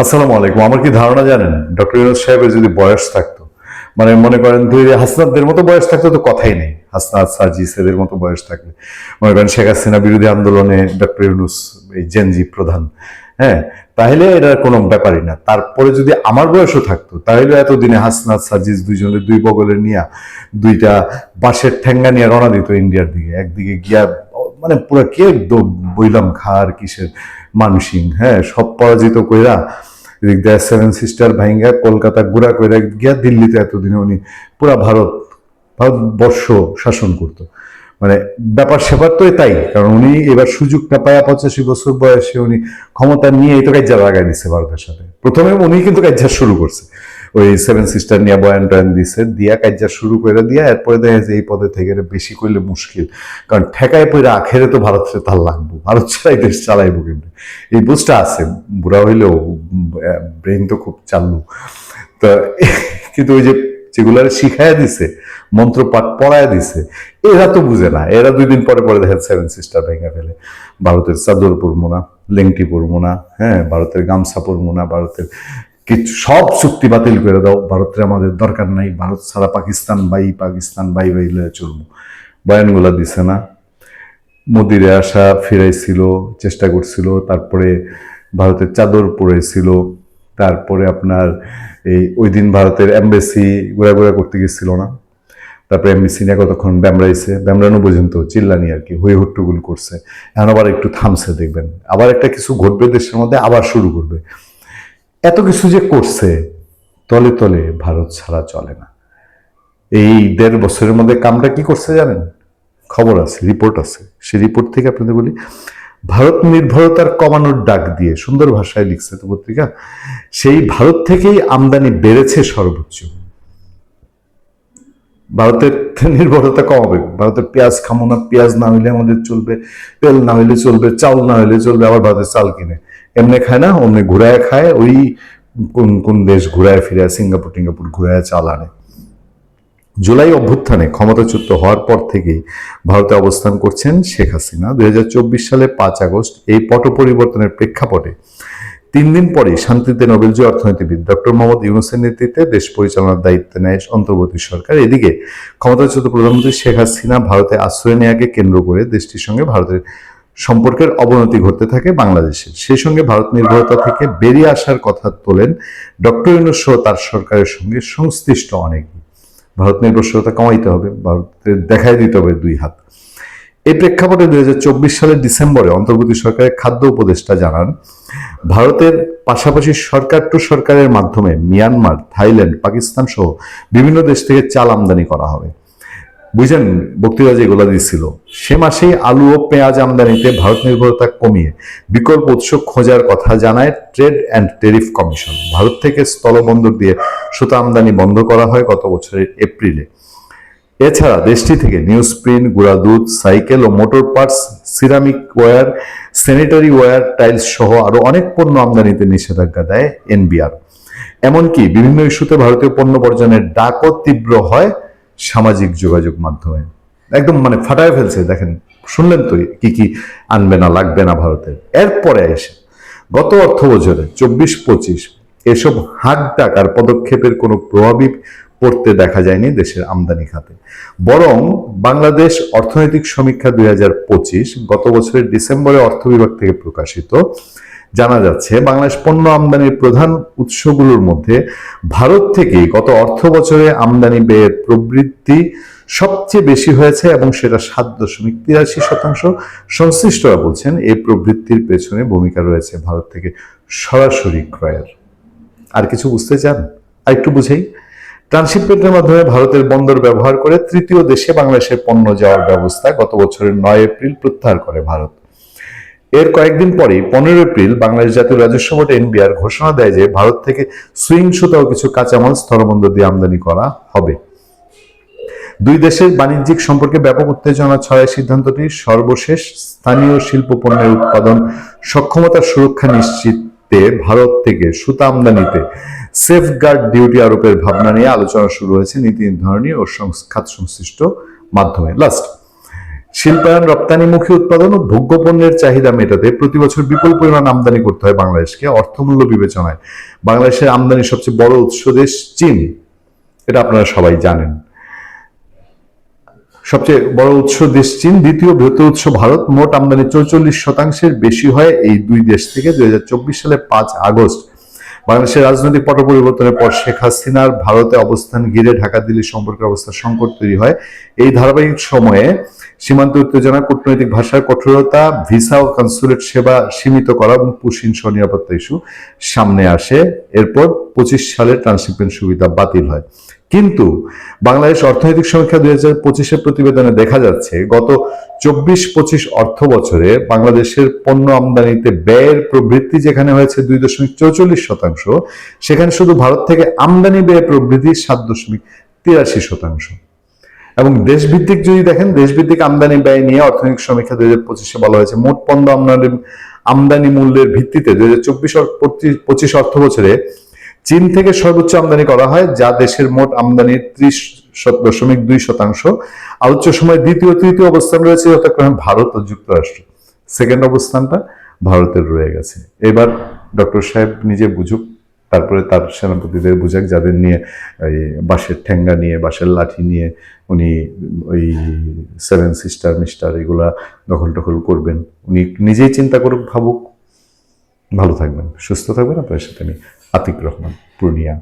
আসসালামু আলাইকুম। আমার কি ধারণা জানেন, ডক্টর ইউনূস সাহেবের যদি বয়স থাকতো, মানে মনে করেন দুই হাসনাতদের মতো বয়স থাকতো তো কথাই নেই। হাসনাত, সার্জিস এদের মতো বয়স থাকলে, মনে করেন শেখ হাসিনা বিরোধী আন্দোলনে ডক্টর ইউনূস এই জেনজি প্রধান, হ্যাঁ, তাহলে এটা কোনো ব্যাপারই না। তারপরে যদি আমার বয়সও থাকতো, তাহলে এতদিনে হাসনাত সার্জিস দুইজনের দুই বগলে নিয়ে দুইটা বাঁশের ঠেঙ্গা নিয়ে রওনা দিত ইন্ডিয়ার দিকে। একদিকে গিয়া মানে পুরো কে বইলাম খার কিসের মানসিং, হ্যাঁ, সব পরাজিত কইরা এদিক দিয়ে সেভেন সিস্টার ভাইঙ্গা কলকাতা গুড়া কইরা গিয়া দিল্লিতে এতদিনে উনি পুরা ভারতবর্ষ শাসন করতো। মানে ব্যাপার স্যাপার তো তাই, কারণ উনি এবার সুযোগটা পায়া 85 বছর বয়সে উনি ক্ষমতা নিয়ে এই তো কাজ্যা লাগাই দিচ্ছে ভারতের সাথে। প্রথমে উনি কিন্তু কাজ্যা শুরু করছে, ওই সেভেন সিস্টার নিয়ে বয়ান টয়ান দিচ্ছে, দিয়া কাজ্যা শুরু করে দিয়া এরপরে দেখা যায় এই পদে থেকে বেশি করলে মুশকিল, কারণ ঠেকায় পইরা আখেরে তো ভারত তার লাগবো, ভারত ছাড়াই দেশ চালাইবো। কিন্তু এই বুঝটা আছে, বুড়া হইলেও ব্রেন তো খুব চালু। তো কিন্তু ওই যে যেগুলো শিখাইয়া দিছে, মন্ত্র পাঠ পড়ায় দিছে, এরা তো বুঝে না। এরা 2 দিন পরে পরে দেখেন সেভেন সিস্টার ভেঙে ফেলে, ভারতের চাদর পরবো না, লেংটি পরবো না, হ্যাঁ, ভারতের গামছা পরবো না, ভারতের কিছু সব চুক্তি বাতিল করে দাও, ভারতের আমাদের দরকার নাই, ভারত ছাড়া পাকিস্তান বাই লয়ে চলবো। বয়ানগুলা দিছে না, মোদিরে আসা ফিরাইছিল, চেষ্টা করছিল, তারপরে ভারতের চাদর পরেছিল, তারপরে আপনার এই ওই দিন ভারতের এমবেসি ঘোরাঘোরা করতে গেছিল না, তারপরে এমবেসি নিয়ে কতক্ষণ ব্যামরানো পর্যন্ত চিল্লানি আর কি, হই হট্টগোল করছে। এখন আবার একটু থামছে, দেখবেন আবার একটা কিছু ঘটবে দেশের মধ্যে, আবার শুরু করবে। এত কিছু যে করছে, তলে তলে ভারত ছাড়া চলে না। এই 1.5 বছরের মধ্যে কামটা কি করছে জানেন? খবর আছে, রিপোর্ট আছে, সেই রিপোর্ট থেকে আপনাদের বলি। ভারত নির্ভরতার কমানোর ডাক দিয়ে সুন্দর ভাষায় লিখছে তো পত্রিকা, সেই ভারত থেকেই আমদানি বেড়েছে সর্বোচ্চ। ভারতের নির্ভরতা কমাবে, ভারতের পেঁয়াজ খামো না, পেঁয়াজ না হইলে আমাদের চলবে, তেল না হইলে চলবে, চাউল না হইলে চলবে, আবার ভারতের চাল কিনে এমনি খায় না, অমনি ঘুরায় খায়, ওই কোন কোন দেশ ঘুরায় ফিরে, সিঙ্গাপুর ঘুরায় চাল আনে। জুলাই অভ্যুত্থানে ক্ষমতাচ্যুত হওয়ার পর থেকেই ভারতে অবস্থান করছেন শেখ হাসিনা। 2024 সালে 5 আগস্ট এই পট পরিবর্তনের প্রেক্ষাপটে 3 দিন পরে শান্তিতে নোবেলজয়ী অর্থনীতিবিদ ডক্টর মোহাম্মদ ইউনূসের নেতৃত্বে দেশ পরিচালনার দায়িত্ব নেয় অন্তর্বর্তী সরকার। এদিকে ক্ষমতাচ্যুত প্রধানমন্ত্রী শেখ হাসিনা ভারতে আশ্রয় নেওয়াকে কেন্দ্র করে দেশটির সঙ্গে ভারতের সম্পর্কের অবনতি ঘটতে থাকে বাংলাদেশের। সেই সঙ্গে ভারত নির্ভরতা থেকে বেরিয়ে আসার কথা তোলেন ডক্টর ইউনূস সহ তার সরকারের সঙ্গে সংশ্লিষ্ট অনেকে। ভারত নির্ভরশীলতা কমাইতে হবে, ভারতের দেখাই দিতে হবে 2 হাত। এই প্রেক্ষাপটে 2024 সালের ডিসেম্বরে অন্তর্বর্তী সরকারের খাদ্য উপদেষ্টা জানান, ভারতের পাশাপাশি সরকার টু সরকারের মাধ্যমে মিয়ানমার, থাইল্যান্ড, পাকিস্তান সহ বিভিন্ন দেশ থেকে চাল আমদানি করা হবে। বুঝলেন বক্তৃতা যেগুলো দিচ্ছিল, সে মাসেই আলু ও পেঁয়াজ আমদানিতে ভারত নির্ভরতা কমিয়ে বিকল্প উৎস খোঁজার কথা জানায় trade and tariff commission. Bharat থেকে স্থলবন্দর দিয়ে সুতা আমদানি বন্ধ করা হয় গত বছরের এপ্রিলে। এছাড়া দেশটি থেকে নিউজপ্রিন্ট, গুঁড়া দুধ, সাইকেল ও motor parts, ceramic ware, sanitary ware, tiles সহ আরো অনেক পণ্য আমদানিতে নিষেধাজ্ঞা দেয় এনবিআর। এমনকি বিভিন্ন ইস্যুতে ভারতীয় পণ্য বর্জনের ডাকও তীব্র হয় সামাজিক যোগাযোগ মাধ্যমে। একদম মানে ফাটায় ফেলছে। দেখেন, শুনলেন তো কি কি আনবে না লাগবে না ভারতের। এরপরে এসে গত অর্থ বছরে 24-25 এসব হাঁক ডাক আর পদক্ষেপের কোনো প্রভাবই পড়তে দেখা যায়নি দেশের আমদানি খাতে। বরং বাংলাদেশ অর্থনৈতিক সমীক্ষা 2025 গত বছরের ডিসেম্বরে অর্থ বিভাগ থেকে প্রকাশিত জানা যাচ্ছে, বাংলাদেশ পণ্য আমদানির প্রধান উৎসগুলোর মধ্যে ভারত থেকেই গত অর্থ বছরে আমদানি ব্যয়ের প্রবৃদ্ধি সবচেয়ে বেশি হয়েছে এবং সেটা 7.83%। সংশ্লিষ্টরা বলছেন এই প্রবৃদ্ধির পেছনে ভূমিকা রয়েছে ভারত থেকে সরাসরি ক্রয়ের। আর কিছু বুঝতে চান? আর একটু বুঝেই, ট্রানশিপমেন্টের মাধ্যমে ভারতের বন্দর ব্যবহার করে তৃতীয় দেশে বাংলাদেশের পণ্য যাওয়ার ব্যবস্থা গত বছরের 9 এপ্রিল প্রত্যাহার করে ভারত। এর কয়েকদিন পরেই 15 এপ্রিল বাংলাদেশ জাতীয় রাজস্ব বোর্ড এনবিআর ঘোষণা দেয় যে ভারত থেকে সুইং সুতা ও কিছু কাঁচামাল স্থলবন্দর দিয়ে আমদানি করা হবে। দুই দেশের বাণিজ্যিক সম্পর্কে ব্যাপক উত্তেজনা ছড়ায় সিদ্ধান্তটি সর্বশেষ স্থানীয় শিল্প পণ্যের উৎপাদন সক্ষমতার সুরক্ষা নিশ্চিতে ভারত থেকে সুতা আমদানিতে সেফগার্ড ডিউটি আরোপের ভাবনা নিয়ে আলোচনা শুরু হয়েছে নীতি নির্ধারণী ও খাত সংশ্লিষ্ট মাধ্যমে। লাস্ট শিল্পায়ন, রপ্তানিমুখী উৎপাদন ও ভোগ্যপণ্যের চাহিদা মেটাতে প্রতি বছর বিপুল পরিমাণ আমদানি করতে হয় বাংলাদেশকে। অর্থমূল্য বিবেচনায় বাংলাদেশের আমদানির সবচেয়ে বড় উৎস দেশ চীন, এটা আপনারা সবাই জানেন। সবচেয়ে বড় উৎস দেশ চীন, দ্বিতীয় বৃহত্তর উৎস ভারত। মোট আমদানি 44% বেশি হয় এই দুই দেশ থেকে। 2024 সালে 5 আগস্ট বাংলাদেশের রাজনৈতিক পট পরিবর্তনের পর শেখ হাসিনার ভারতে অবস্থান ঘিরে ঢাকা দিল্লি সম্পর্কের অবস্থা সংকট তৈরি হয়। এই ধারাবাহিক সময়ে সীমান্ত উত্তেজনা, কূটনৈতিক ভাষার কঠোরতা, ভিসা ও কনসুলেট সেবা সীমিত করা এবং পুশিন সহ নিরাপত্তা ইস্যু সামনে আসে। এরপর 25 সালে ট্রান্সশিপমেন্ট সুবিধা বাতিল হয়। কিন্তু বাংলাদেশ অর্থনৈতিক সমীক্ষা 2025-এর প্রতিবেদনে দেখা যাচ্ছে গত 24-25 অর্থ বছরে বাংলাদেশের পণ্য আমদানিতে ব্যয়ের প্রবৃদ্ধি যেখানে হয়েছে 2.44%, সেখানে শুধু ভারত থেকে আমদানি ব্যয় প্রবৃদ্ধি 7.83%। এবং দেশভিত্তিক যদি দেখেন, দেশভিত্তিক আমদানি ব্যয় নিয়ে অর্থনৈতিক সমীক্ষা 2025-এ বলা হয়েছে মোট পণ্য আমদানি মূল্যের ভিত্তিতে 2024-25 অর্থ বছরে চীন থেকে সর্বোচ্চ আমদানি করা হয়, যা দেশের মোট আমদানির 30.2%। আলোচ্য সময় দ্বিতীয় তৃতীয় অবস্থান রয়েছে যথাক্রমে ভারত ও যুক্তরাষ্ট্র। সেকেন্ড অবস্থানটা ভারতের রয়ে গেছে। এবার ডক্টর সাহেব নিজে বুঝুক, তারপরে তার সেনাপতিদের বুঝাক, যাদের নিয়ে এই বাঁশের ঠেঙ্গা নিয়ে, বাঁশের লাঠি নিয়ে উনি ওই 7 সিস্টার মিস্টার এগুলা দখল টখল করবেন। উনি নিজেই চিন্তা করুক, ভাবুক। ভালো থাকবেন, সুস্থ থাকবেন। আপনার সাথে আমি আতিক রহমান, পূর্ণিয়া।